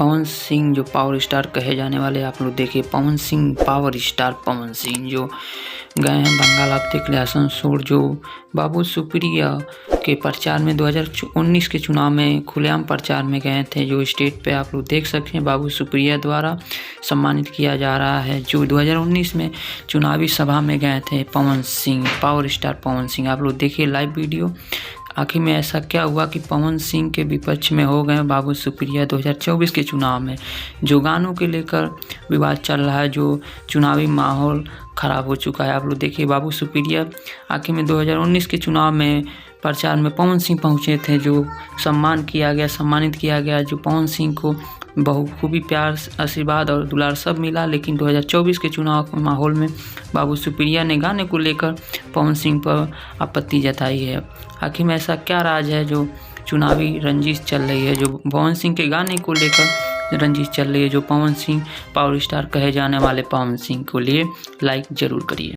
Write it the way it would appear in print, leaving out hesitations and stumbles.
पवन सिंह जो power star कहे जाने वाले, आप लोग देखिए पवन सिंह, पावर स्टार पवन सिंह जो गए हैं बंगाल। आप देख ले आसनसोल, जो बाबू सुप्रिया के प्रचार में 2019 के चुनाव में खुलेआम प्रचार में गए थे। जो स्टेज पे आप लोग देख सकते हैं बाबू सुप्रिया द्वारा सम्मानित किया जा रहा है। जो 2019 में चुनावी सभा में गए थे पवन सिंह, पावर स्टार पवन सिंह। आप लोग देखिए लाइव वीडियो। आखिर में ऐसा क्या हुआ कि पवन सिंह के विपक्ष में हो गए बाबू सुप्रिया 2024 के चुनाव में। जो गानों के लेकर विवाद चल रहा है, जो चुनावी माहौल ख़राब हो चुका है। आप लोग देखिए बाबू सुप्रिया आखिर में 2019 के चुनाव में प्रचार में पवन सिंह पहुंचे थे, जो सम्मानित किया गया। जो पवन सिंह को बखूबी प्यार, आशीर्वाद और दुलार सब मिला। लेकिन 2024 के चुनाव के माहौल में बाबू सुप्रिया ने गाने को लेकर पवन सिंह पर आपत्ति जताई है। आखिर में ऐसा क्या राज है जो चुनावी रंजिश चल रही है, जो पवन सिंह के गाने को लेकर रंजिश चल रही है, जो पवन सिंह पावर स्टार कहे जाने वाले पवन सिंह को लिए लाइक ज़रूर करिए।